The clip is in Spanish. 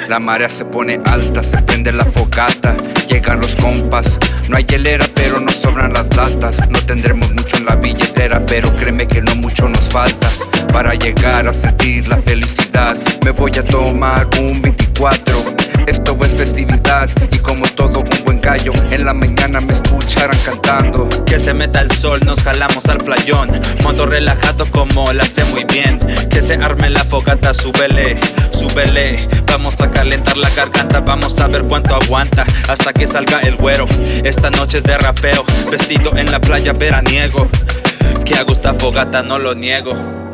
La marea se pone alta, se prende la fogata. Llegan los compas, no hay hielera pero nos sobran las latas. No tendremos mucho en la billetera, pero créeme que no mucho nos falta para llegar a sentir la felicidad. Me voy a tomar un 24, esto es festividad. Y como todo un buen gallo, en la mañana me escucharán cantando. Que se meta el sol, nos jalamos al playón, modo relajado como lo hace muy bien. Que se arme la fogata, súbele, súbele. Vamos a calentar la garganta, vamos a ver cuánto aguanta hasta que salga el güero. Esta noche es de rapeo, vestido en la playa veraniego. Que a gusta fogata, no lo niego.